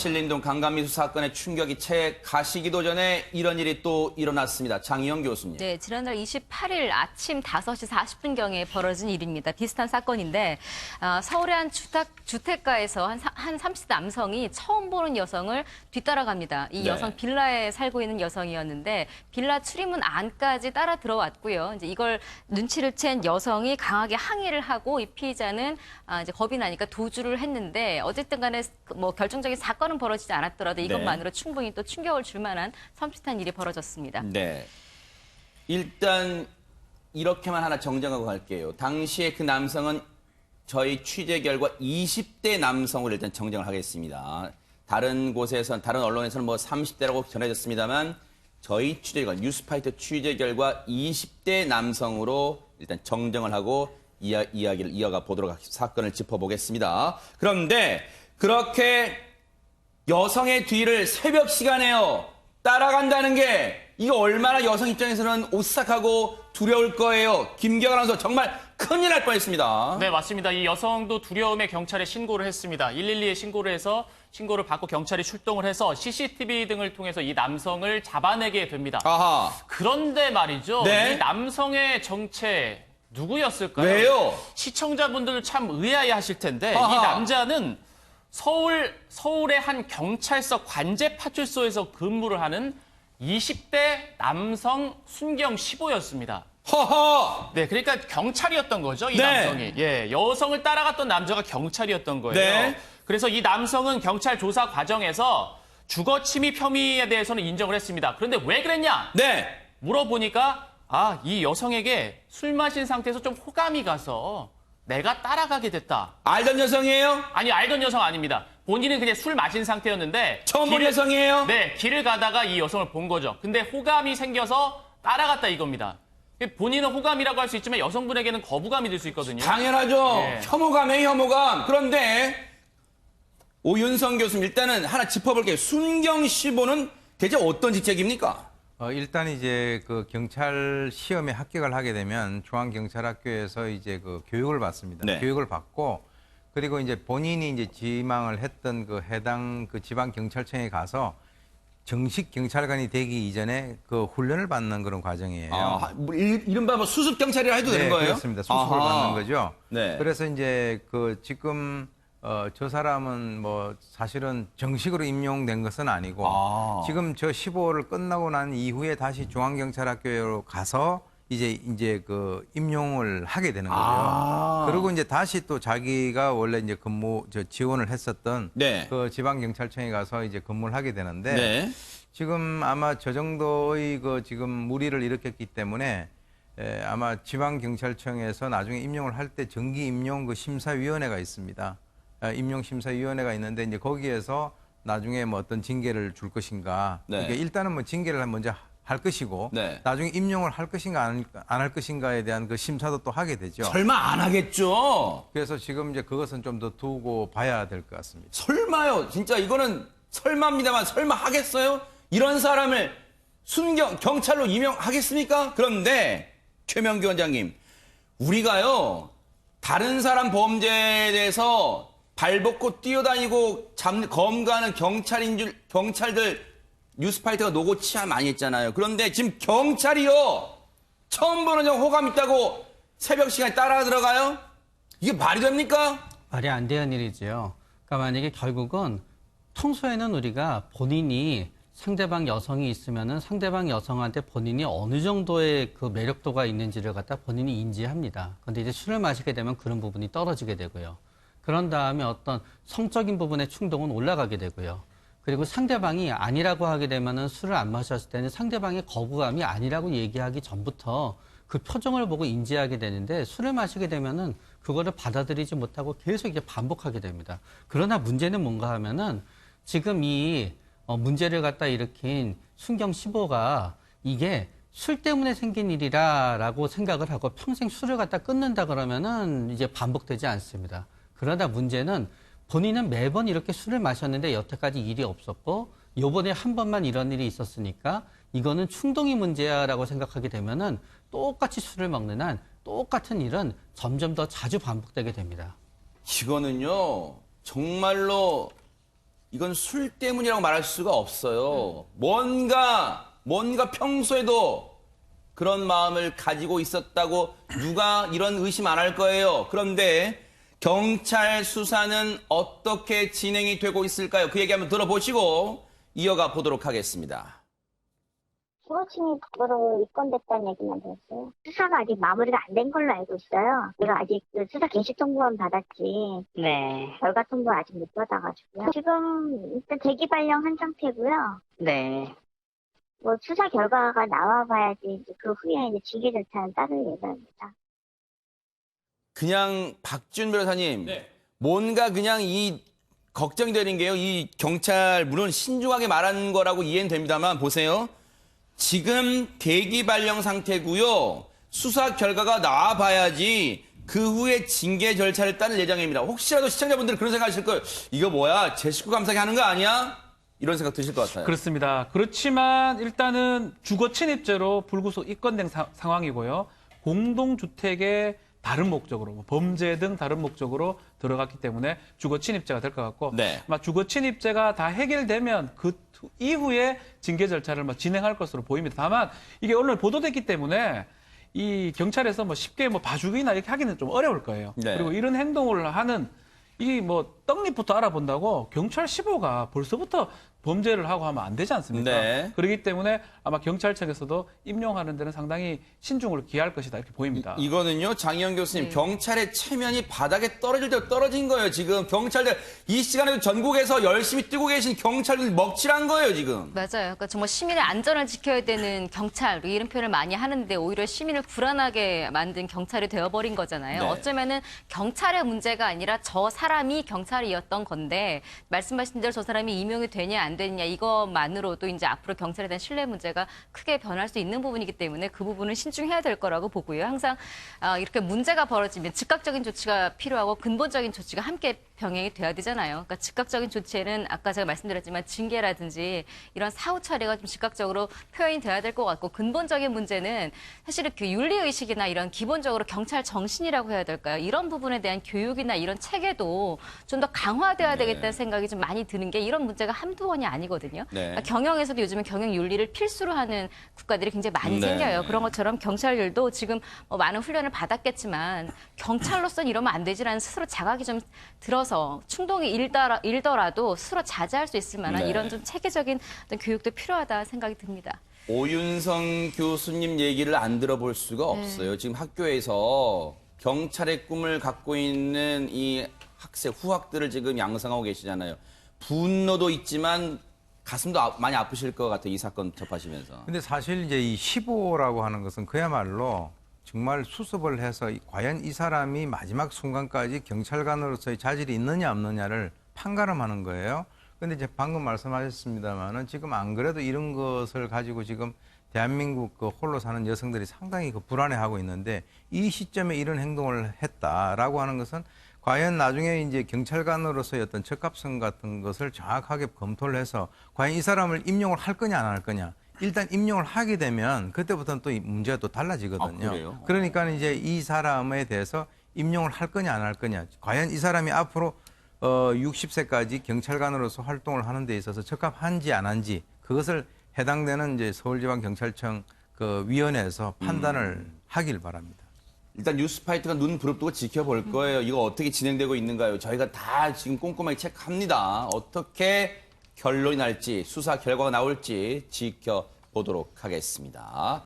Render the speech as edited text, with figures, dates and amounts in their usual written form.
신림동 강간미수 사건의 충격이 채 가시기도 전에 이런 일이 또 일어났습니다. 장희영 교수님. 네, 지난달 28일 아침 5시 40분경에 벌어진 일입니다. 비슷한 사건인데 서울의 한 주택가에서 한 30대 남성이 처음 보는 여성을 뒤따라갑니다. 이 여성 빌라에 살고 있는 여성이었는데 빌라 출입문 안까지 따라 들어왔고요. 이제 이걸 눈치를 챈 여성이 강하게 항의를 하고 이 피의자는 이제 겁이 나니까 도주를 했는데 어쨌든 간에 뭐 결정적인 사건은 벌어지지 않았더라도 이것만으로 충분히 또 충격을 줄 만한 섬찟한 일이 벌어졌습니다. 네. 일단 이렇게만 하나 정정하고 갈게요. 당시에 그 남성은 저희 취재 결과 20대 남성으로 일단 정정을 하겠습니다. 다른 곳에선, 다른 언론에서는 뭐 30대라고 전해졌습니다만 저희 취재 결과, 뉴스파이터 취재 결과 20대 남성으로 일단 정정을 하고 이야기를 이어가 보도록 하겠습니다. 사건을 짚어보겠습니다. 그런데 그렇게 여성의 뒤를 새벽 시간에요 따라간다는 게 이거 얼마나 여성 입장에서는 오싹하고 두려울 거예요. 김경아 아나운서 정말 큰일 날 뻔했습니다. 네, 맞습니다. 이 여성도 두려움에 경찰에 신고를 했습니다. 112에 신고를 해서 신고를 받고 경찰이 출동을 해서 CCTV 등을 통해서 이 남성을 잡아내게 됩니다. 아하. 그런데 말이죠. 네? 이 남성의 정체 누구였을까요? 왜요? 시청자분들 참 의아해하실 텐데 아하. 이 남자는 서울의 한 경찰서 관제파출소에서 근무를 하는 20대 남성 순경 15였습니다. 허허. 네, 그러니까 경찰이었던 거죠, 이 네. 남성이. 예, 여성을 따라갔던 남자가 경찰이었던 거예요. 네. 그래서 이 남성은 경찰 조사 과정에서 주거 침입 혐의에 대해서는 인정을 했습니다. 그런데 왜 그랬냐? 네. 물어보니까 이 여성에게 술 마신 상태에서 좀 호감이 가서 내가 따라가게 됐다. 알던 여성이에요? 아니, 알던 여성 아닙니다. 본인은 그냥 술 마신 상태였는데 처음 본 여성이에요? 네, 길을 가다가 이 여성을 본 거죠. 근데 호감이 생겨서 따라갔다 이겁니다. 본인은 호감이라고 할 수 있지만 여성분에게는 거부감이 들 수 있거든요. 당연하죠. 네. 혐오감이에요, 혐오감. 그런데 오윤성 교수님 일단은 하나 짚어볼게요. 순경 15는 대체 어떤 직책입니까? 일단 이제 그 경찰 시험에 합격을 하게 되면 중앙경찰학교에서 이제 그 교육을 받습니다. 네. 교육을 받고 그리고 이제 본인이 이제 지망을 했던 그 해당 그 지방경찰청에 가서 정식 경찰관이 되기 이전에 그 훈련을 받는 그런 과정이에요. 이른바 뭐 수습 경찰이라 해도 되는 거예요? 그렇습니다. 수습을 아하. 받는 거죠. 네. 그래서 이제 그 지금 저 사람은 뭐 사실은 정식으로 임용된 것은 아니고 지금 저 15를 끝나고 난 이후에 다시 중앙경찰학교로 가서 이제 그 임용을 하게 되는 거죠. 그리고 이제 다시 또 자기가 원래 이제 지원을 했었던 네. 그 지방경찰청에 가서 이제 근무를 하게 되는데 네. 지금 아마 저 정도의 그 지금 무리를 일으켰기 때문에 아마 지방경찰청에서 나중에 임용을 할 때 정기 임용 그 심사위원회가 있습니다. 임용심사위원회가 있는데 이제 거기에서 나중에 뭐 어떤 징계를 줄 것인가. 네. 그러니까 일단은 뭐 징계를 먼저 할 것이고 네. 나중에 임용을 할 것인가 안 할 것인가에 대한 그 심사도 또 하게 되죠. 설마 안 하겠죠? 그래서 지금 이제 그것은 좀 더 두고 봐야 될 것 같습니다. 설마요. 진짜 이거는 설마입니다만 설마 하겠어요? 이런 사람을 경찰로 임용하겠습니까? 그런데 최명규 원장님, 우리가요 다른 사람 범죄에 대해서 발벗고 뛰어다니고 검거하는 경찰들 뉴스파이터가 노고 치하 많이 했잖아요. 그런데 지금 경찰이요 처음 보는 형 호감 있다고 새벽 시간에 따라 들어가요? 이게 말이 됩니까? 말이 안 되는 일이지요. 그러니까 만약에 결국은 평소에는 우리가 본인이 상대방 여성이 있으면은 상대방 여성한테 본인이 어느 정도의 그 매력도가 있는지를 갖다 본인이 인지합니다. 그런데 이제 술을 마시게 되면 그런 부분이 떨어지게 되고요. 그런 다음에 어떤 성적인 부분의 충동은 올라가게 되고요. 그리고 상대방이 아니라고 하게 되면은 술을 안 마셨을 때는 상대방의 거부감이 아니라고 얘기하기 전부터 그 표정을 보고 인지하게 되는데 술을 마시게 되면은 그거를 받아들이지 못하고 계속 이제 반복하게 됩니다. 그러나 문제는 뭔가 하면은 지금 이 문제를 갖다 일으킨 순경 15가 이게 술 때문에 생긴 일이라고 생각을 하고 평생 술을 갖다 끊는다 그러면은 이제 반복되지 않습니다. 그러다 문제는 본인은 매번 이렇게 술을 마셨는데 여태까지 일이 없었고 요번에 한 번만 이런 일이 있었으니까 이거는 충동이 문제야라고 생각하게 되면은 똑같이 술을 먹는 한 똑같은 일은 점점 더 자주 반복되게 됩니다. 이거는요 정말로 이건 술 때문이라고 말할 수가 없어요. 뭔가 평소에도 그런 마음을 가지고 있었다고 누가 이런 의심 안 할 거예요. 그런데 경찰 수사는 어떻게 진행이 되고 있을까요? 그 얘기 한번 들어보시고 이어가 보도록 하겠습니다. 주거 침입으로 입건됐다는 얘기만 들었어요. 수사가 아직 마무리가 안 된 걸로 알고 있어요. 제가 아직 그 수사 개시 통보만 받았지. 네, 결과 통보 아직 못 받아가지고요. 지금 일단 대기 발령한 상태고요. 네. 뭐 수사 결과가 나와봐야지 이제 그 후에 이제 징계 절차는 따를 예정입니다. 그냥 박준 변호사님, 뭔가 그냥 이 걱정되는 게요. 이 경찰 물론 신중하게 말한 거라고 이해는 됩니다만 보세요. 지금 대기 발령 상태고요. 수사 결과가 나와봐야지 그 후에 징계 절차를 따를 예정입니다. 혹시라도 시청자분들은 그런 생각하실 거예요. 이거 뭐야? 제 식구 감싸게 하는 거 아니야? 이런 생각 드실 것 같아요. 그렇습니다. 그렇지만 일단은 주거 침입죄로 불구속 입건된 상황이고요. 공동주택의 다른 목적으로, 뭐 범죄 등 다른 목적으로 들어갔기 때문에 주거 침입죄가 될 것 같고, 네. 아마 주거 침입죄가 다 해결되면 그 이후에 징계 절차를 진행할 것으로 보입니다. 다만 이게 오늘 보도됐기 때문에 이 경찰에서 쉽게 봐주기나 이렇게 하기는 좀 어려울 거예요. 네. 그리고 이런 행동을 하는 이 떡잎부터 알아본다고 경찰 15가 벌써부터 범죄를 하고 하면 안 되지 않습니까? 네. 그렇기 때문에 아마 경찰청에서도 임용하는 데는 상당히 신중을 기할 것이다 이렇게 보입니다. 이거는요, 장희영 교수님, 경찰의 체면이 바닥에 떨어질 때 떨어진 거예요, 지금. 경찰들, 이 시간에도 전국에서 열심히 뛰고 계신 경찰들 먹칠한 거예요, 지금. 맞아요. 그러니까 정말 시민의 안전을 지켜야 되는 경찰 이런 표현을 많이 하는데 오히려 시민을 불안하게 만든 경찰이 되어버린 거잖아요. 네. 어쩌면은 경찰의 문제가 아니라 저 사람이 경찰이었던 건데 말씀하신 대로 저 사람이 임용이 되냐 안 되느냐 이것만으로도 이제 앞으로 경찰에 대한 신뢰 문제가 크게 변할 수 있는 부분이기 때문에 그 부분은 신중해야 될 거라고 보고요. 항상 이렇게 문제가 벌어지면 즉각적인 조치가 필요하고 근본적인 조치가 함께 병행이 돼야 되잖아요. 그러니까 즉각적인 조치에는 아까 제가 말씀드렸지만 징계라든지 이런 사후 처리가 좀 즉각적으로 표현이 돼야 될 것 같고 근본적인 문제는 사실은 그 윤리의식이나 이런 기본적으로 경찰 정신이라고 해야 될까요? 이런 부분에 대한 교육이나 이런 체계도 좀 더 강화돼야 되겠다는 생각이 좀 많이 드는 게 이런 문제가 한두 번이 아니거든요. 네. 그러니까 경영에서도 요즘은 경영 윤리를 필수로 하는 국가들이 굉장히 많이 네. 생겨요. 그런 것처럼 경찰들도 지금 많은 훈련을 받았겠지만 경찰로서는 이러면 안 되지라는 스스로 자각이 좀 들어서 충동이 일더라도 스스로 자제할 수 있을 만한 네. 이런 좀 체계적인 어떤 교육도 필요하다 생각이 듭니다. 오윤성 교수님 얘기를 안 들어볼 수가 없어요. 지금 학교에서 경찰의 꿈을 갖고 있는 이 학생, 후학들을 지금 양성하고 계시잖아요. 분노도 있지만 가슴도 많이 아프실 것 같아요. 이 사건 접하시면서. 근데 사실 이제 이 15라고 하는 것은 그야말로 정말 수습을 해서 과연 이 사람이 마지막 순간까지 경찰관으로서의 자질이 있느냐 없느냐를 판가름하는 거예요. 근데 이제 방금 말씀하셨습니다만은 지금 안 그래도 이런 것을 가지고 지금 대한민국 그 홀로 사는 여성들이 상당히 그 불안해하고 있는데 이 시점에 이런 행동을 했다라고 하는 것은 과연 나중에 이제 경찰관으로서의 어떤 적합성 같은 것을 정확하게 검토를 해서 과연 이 사람을 임용을 할 거냐 안 할 거냐. 일단 임용을 하게 되면 그때부터는 또 이 문제가 또 달라지거든요. 아, 그래요? 그러니까 이제 이 사람에 대해서 임용을 할 거냐 안 할 거냐. 과연 이 사람이 앞으로 60세까지 경찰관으로서 활동을 하는 데 있어서 적합한지 안 한지 그것을 해당되는 이제 서울지방경찰청 그 위원회에서 판단을 하길 바랍니다. 일단 뉴스파이터가 눈 부릅뜨고 지켜볼 거예요. 이거 어떻게 진행되고 있는가요? 저희가 다 지금 꼼꼼하게 체크합니다. 어떻게 결론이 날지, 수사 결과가 나올지 지켜보도록 하겠습니다.